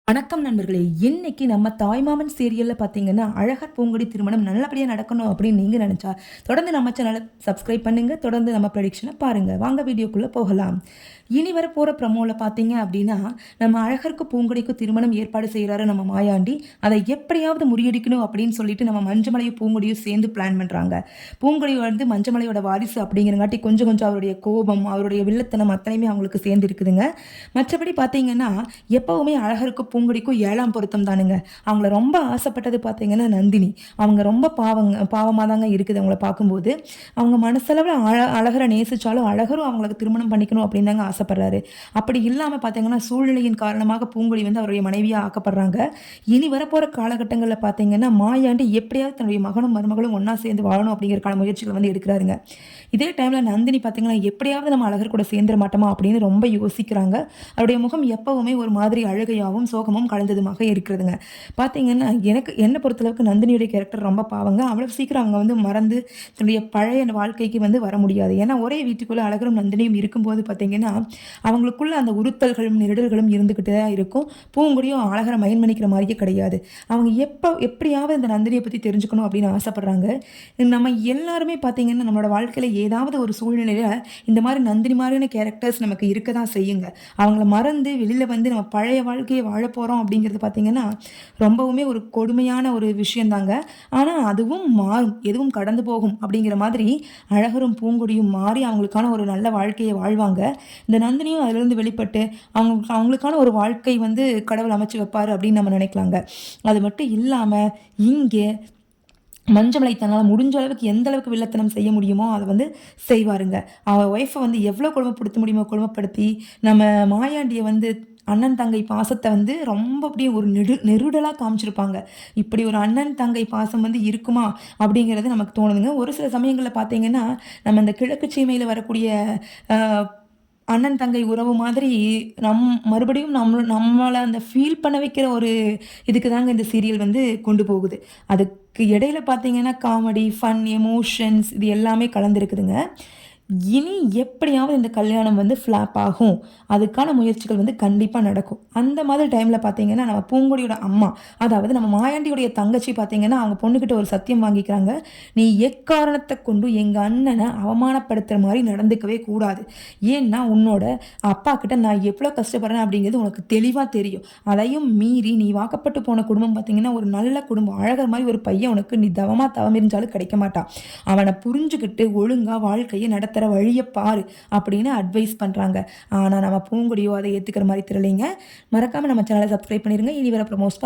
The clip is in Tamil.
வணக்கம் நண்பர்களே. இன்னைக்கு நம்ம தாய்மாமன் சீரியல்ல பார்த்தீங்கன்னா, அழகர் பூங்கொடி திருமணம் நல்லபடியா நடக்கணும் அப்படின்னு நீங்க நினைச்சா, தொடர்ந்து நம்ம சேனலை சப்ஸ்கிரைப் பண்ணுங்க. தொடர்ந்து நம்ம ப்ரெடிக்ஷனை பாருங்க. வாங்க வீடியோக்குள்ள போகலாம். இனி வரப்போற ப்ரமோல பார்த்தீங்க அப்படின்னா, நம்ம அழகருக்கு பூங்கொடிக்கும் திருமணம் ஏற்பாடு செய்றாரு நம்ம மாயாண்டி. அதை எப்படியாவது முறியடிக்கணும் அப்படின்னு சொல்லிட்டு நம்ம மஞ்சமலையும் பூங்கொடியும் சேர்ந்து பிளான் பண்றாங்க. பூங்கொடி வந்து மஞ்சமலையோட வாரிசு அப்படிங்கிறங்காட்டி கொஞ்சம் கொஞ்சம் அவருடைய கோபம், அவருடைய வில்லத்தனம் அத்தனையுமே அவங்களுக்கு சேர்ந்து இருக்குதுங்க. மற்றபடி பார்த்தீங்கன்னா, எப்பவுமே அழகருக்கும் பூங்கொடிக்கும் 7ஆம் பொருத்தம் தானுங்க. அவங்கள ரொம்ப ஆசைப்பட்டது பார்த்தீங்கன்னா நந்தினி. அவங்க ரொம்ப பாவமா தாங்க இருக்குது அவங்கள பார்க்கும்போது. அவங்க மனசளவுல அழகர நேசிச்சாலும், அழகரும் அவங்களுக்கு திருமணம் பண்ணிக்கணும் அப்படின்னு தாங்க ஆசைப்படுறாரு. அப்படி இல்லாம பார்த்தீங்கன்னா, சூழ்நிலையின் காரணமாக பூங்கொடி வந்து அவருடைய மனைவியா ஆக்கப்படுறாங்க. இனி வரப்போற காலகட்டங்கள்ல பார்த்தீங்கன்னா, மாயாண்டி எப்படியாவது தன்னுடைய மகனும், மருமகளும் ஒண்ணா சேர்ந்து வாழணும் அப்படிங்கிறதுக்கான முயற்சிகள் வந்து எடுக்கிறாருங்க. இதே டைம்ல நந்தினி பார்த்தீங்கன்னா, எப்படியாவது நம்ம அழகர் கூட சேர்ந்துர மாட்டோமா அப்படின்னு ரொம்ப யோசிக்கிறாங்க. அவருடைய முகம் எப்பவுமே ஒரு மாதிரி அழுகையாவும், சோகமும் கலந்ததுமாக இருக்கிறதுங்க. பார்த்தீங்கன்னா, என்ன பொறுத்தளவுக்கு நந்தினியுடைய கேரக்டர் ரொம்ப பாவங்க. அவ்வளவு சீக்கிரம் அவங்க வந்து மறந்து தன்னுடைய பழைய வாழ்க்கைக்கு வந்து வர முடியாது. ஏன்னா, ஒரே வீட்டுக்குள்ள அழகரும் நந்தினியும் இருக்கும்போது பார்த்தீங்கன்னா, அவங்களுக்குள்ள அந்த உறுத்தல்களும், நெருடல்களும் இருந்துகிட்டே தான் இருக்கும். பூங்கொடியும் அழகர மைண்ட் பண்ணிக்கிற மாதிரியே கிடையாது. அவங்க எப்படியாவது இந்த நந்தினியை பத்தி தெரிஞ்சுக்கணும் அப்படின்னு ஆசைப்படுறாங்க. நம்ம எல்லாருமே பார்த்தீங்கன்னா, நம்மளோட வாழ்க்கையில ஏதாவது ஒரு சூழ்நிலையில இந்த மாதிரி நந்தினி மாதிரியான கேரக்டர்ஸ் நமக்கு இருக்க தான் செய்யுங்க. அவங்கள மறந்து வெளியில வந்து நம்ம பழைய வாழ்க்கையை வாழப் போறோம் அப்படிங்கிறது பார்த்தீங்கன்னா, ரொம்பவுமே ஒரு கொடுமையான ஒரு விஷயம் தாங்க. ஆனா அதுவும் மாறும். எதுவும் கடந்து போகும் அப்படிங்கிற மாதிரி அழகரும் பூங்கொடியும் மாறி அவங்களுக்கான ஒரு நல்ல வாழ்க்கையை வாழ்வாங்க. இந்த நந்தினியும் அதிலிருந்து வெளிப்பட்டு அவங்களுக்கான ஒரு வாழ்க்கை வந்து கடவுள் அமைச்சு வைப்பாரு அப்படின்னு நம்ம நினைக்கலாங்க. அது மட்டும் இல்லாம இங்கே மஞ்சமலை தன்னால் முடிஞ்ச அளவுக்கு எந்த அளவுக்கு வில்லத்தனம் செய்ய முடியுமோ அதை வந்து செய்வாருங்க. அவன் ஒய்ஃபை வந்து எவ்வளோ கொடுமைப்படுத்த முடியுமோ கொடுமைப்படுத்தி, நம்ம மாயாண்டியை வந்து அண்ணன் தங்கை பாசத்தை வந்து ரொம்ப அப்படியே ஒரு நெருடலாக காமிச்சிருப்பாங்க. இப்படி ஒரு அண்ணன் தங்கை பாசம் வந்து இருக்குமா அப்படிங்கிறது நமக்கு தோணுதுங்க. ஒரு சில சமயங்களில் பார்த்தீங்கன்னா, நம்ம இந்த கிழக்கு சீமையில் வரக்கூடிய அண்ணன் தங்கை உறவு மாதிரி மறுபடியும் நம்மள அந்த ஃபீல் பண்ண வைக்கிற ஒரு இதுக்கு தாங்க இந்த சீரியல் வந்து கொண்டு போகுது. அதுக்கு இடையில பார்த்தீங்கன்னா, காமெடி, ஃபன், எமோஷன்ஸ் இது எல்லாமே கலந்துருக்குதுங்க. இனி எப்படியாவது இந்த கல்யாணம் வந்து ஃப்ளாப் ஆகும். அதுக்கான முயற்சிகள் வந்து கண்டிப்பா நடக்கும். அந்த மாதிரி டைம்ல பார்த்தீங்கன்னா, நம்ம பூங்கொடியோட அம்மா, அதாவது நம்ம மாயாண்டியுடைய தங்கச்சி பார்த்தீங்கன்னா, அவங்க பொண்ணுகிட்ட ஒரு சத்தியம் வாங்கிக்கிறாங்க. "நீ எக்காரணத்த கொண்டும் எங்க அண்ணன அவமானப்படுத்துற மாரி நடந்துக்கவே கூடாது. ஏன்னா, உன்னோட அப்பாகிட்ட நான் எவ்வளோ கஷ்டப்படுறேன் அப்படிங்கிறது உனக்கு தெளிவா தெரியும். அதையும் மீறி நீ வாக்கப்பட்டு போன குடும்பம் பார்த்தீங்கன்னா, ஒரு நல்ல குடும்பம். அழகர் மாரி ஒரு பையன் உனக்கு நீ தவமிருந்தாலும் கிடைக்க மாட்டான். அவன புரிஞ்சுகிட்டு ஒழுங்கா வாழ்க்கைய நடத்துற வழிய பாரு" அப்படின்னு அட்வைஸ் பண்றாங்க. ஆனா நம்ம பூங்கொடியோ அதை ஏத்துக்கிற மாதிரி தெரியலைங்க. மறக்காம நம்ம சேனலை சப்ஸ்கிரைப் பண்ணிருங்க. இனி வர ப்ரோமோஸ்